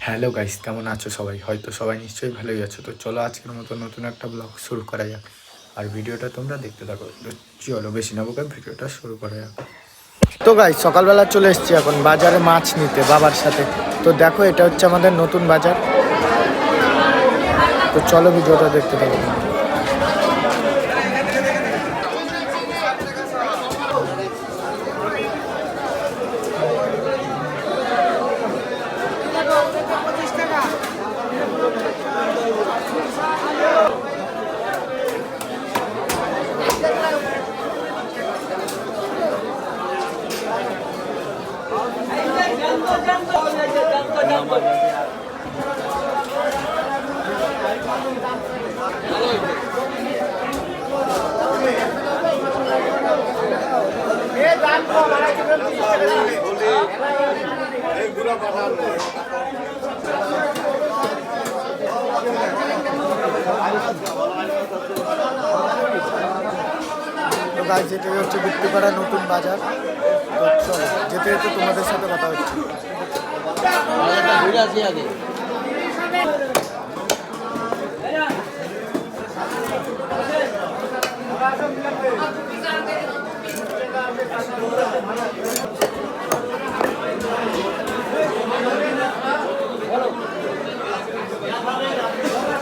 Hello guys, কেমন আছো সবাই? হয়তো সবাই নিশ্চয়ই ভালোই আছো। তো চলো আজকের মতো নতুন একটা ব্লগ শুরু করা যাক। আর ভিডিওটা তোমরা দেখতে থাকো। তো চলো বেশি না বকে ভিডিওটা শুরু করা যাক। তো গাইস, সকালবেলা চলে এসেছি এখন বাজারে মাছ নিতে বাবার সাথে। তো দেখো, এটা হচ্ছে আমাদের নতুন বাজার। তো চলো ভিডিওটা দেখতে থাকো। তো গাইস, এটাই হচ্ছে বিক্রিপাড়া নতুন বাজার। তো চলো যেতে যেতে তোমাদের সাথে কথা হচ্ছে।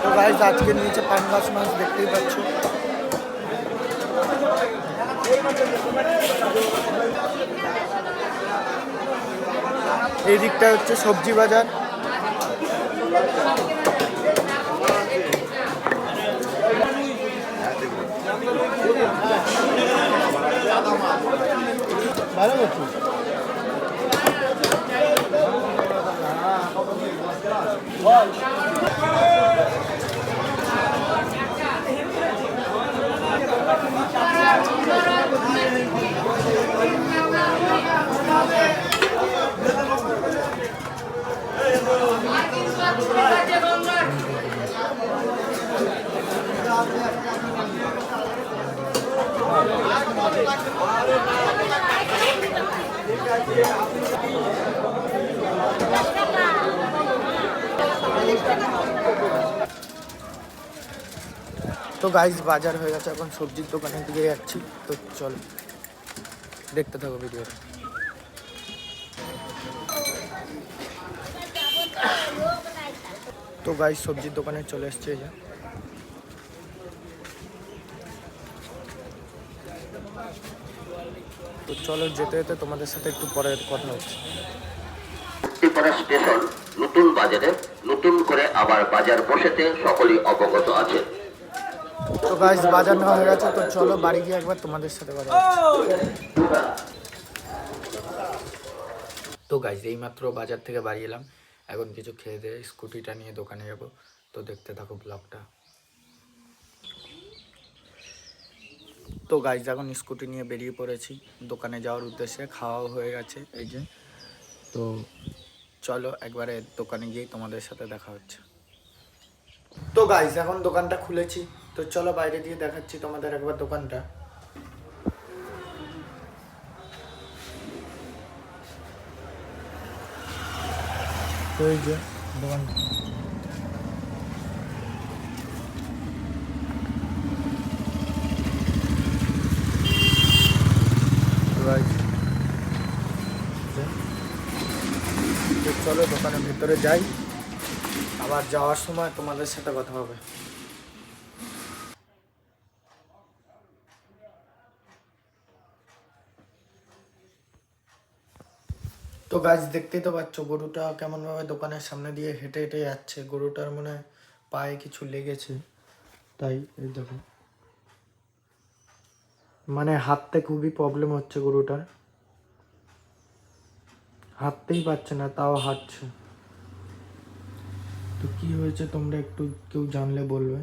তো গাইস, আজকে নিচে পাঙ্গাস মাছ দেখতেই পাচ্ছ। এই দিকটা হচ্ছে সবজি বাজার। ভালো করছি। তো গাইস, বাজার হয়ে গেছে, এখন সবজির দোকানের দিকে যাচ্ছি। তো চল দেখতে থাকো ভিডিওটা। তো গাইস, সবজির দোকানে চলে এসছে। এই যে তো চলো যেতে যেতে তোমাদের সাথে একটু পরে কথা হচ্ছে। স্টেশন নতুন বাজারে নতুন করে আবার বাজার বসেতে সকলেই অবগত আছে। তো গাইস, বাজার নেওয়া হয়ে গেছে। তো চলো বাড়ি গিয়ে একবার তোমাদের সাথে কথা হচ্ছে। তো গাইস, এইমাত্র বাজার থেকে বাড়ি এলাম। এখন কিছু খেয়ে দিয়ে স্কুটিটা নিয়ে দোকানে যাবো। তো দেখতে থাকো ব্লগটা। তো গাইস, এখন স্কুটি নিয়ে বেরিয়ে পড়েছি দোকানে যাওয়ার উদ্দেশ্যে। খাওয়াও হয়ে গেছে এই যে। তো চলো একবারে দোকানে গিয়ে তোমাদের সাথে দেখা হচ্ছে। তো গাইস, এখন দোকানটা খুলেছি। তো চলো বাইরে দিয়ে দেখাচ্ছি তোমাদের একবার দোকানটা। তো এই যে দোকান। তো চলো দোকানের ভিতরে যাই, আবার যাওয়ার সময় তোমাদের সাথে কথা হবে। তো গাছ দেখতেই তো পাচ্ছ, গরুটা কেমনভাবে দোকানের সামনে দিয়ে হেঁটে হেঁটে যাচ্ছে। গরুটার মনে হয় পায়ে কিছু লেগেছে, তাই এই দেখো, মানে হাঁটতে খুবই প্রবলেম হচ্ছে গরুটার। হাঁটতেই পারছে না, তাও হাঁটছে। তো কি হয়েছে তোমরা একটু কেউ জানলে বলবে।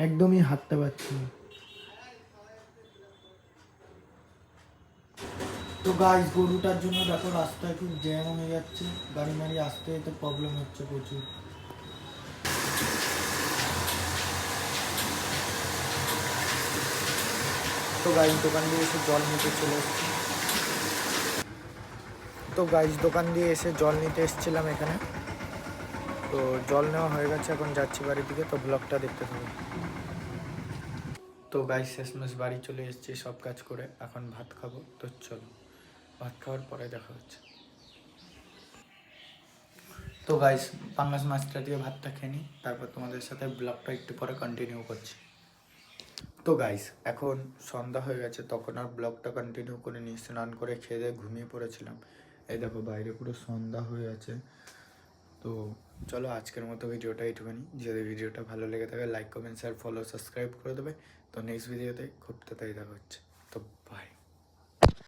একদমই হাঁটতে পারছি না। তো গাইস, গরুটার জন্য দেখো রাস্তায় খুব জ্যাম হয়ে যাচ্ছে, গাড়ি মাড়ি আসতে যেতে প্রবলেম হচ্ছে প্রচুর। তো গাইজ দোকান দিয়ে এসে জল নিতে চলে এসেছি। তো গাইজ দোকান দিয়ে এসে জল নিতে এসেছিলাম এখানে। তো জল নেওয়া হয়ে গেছে, এখন যাচ্ছি বাড়ির দিকে। তো ব্লগটা দেখতে থাকো। তো গাইজ শেষমেশ বাড়ি চলে এসেছি সব কাজ করে, এখন ভাত খাবো। তো চলো ভাত খাওয়ার পরে দেখা হচ্ছে। তো গাইজ পাঙ্গাস মাছটা দিয়ে ভাতটা খেয়ে নিই, তারপর তোমাদের সাথে ব্লগটা একটু পরে কন্টিনিউ করছি। তো গাইস এখন সন্ধ্যা হয়ে গেছে, তখন আর ব্লগটা কন্টিনিউ করে নিয়ে স্নান করে খেয়ে দিয়ে ঘুমিয়ে পড়েছিলাম। এই দেখো বাইরে পুরো সন্ধ্যা হয়ে আছে। তো চলো আজকের মতো ভিডিওটা এইটুখানি। যদি ভিডিওটা ভালো লেগে থাকে like comment share follow subscribe করে দেবে। তো নেক্সট ভিডিওতে খুব তাড়াতাড়ি দেখা হচ্ছে। তো বাই।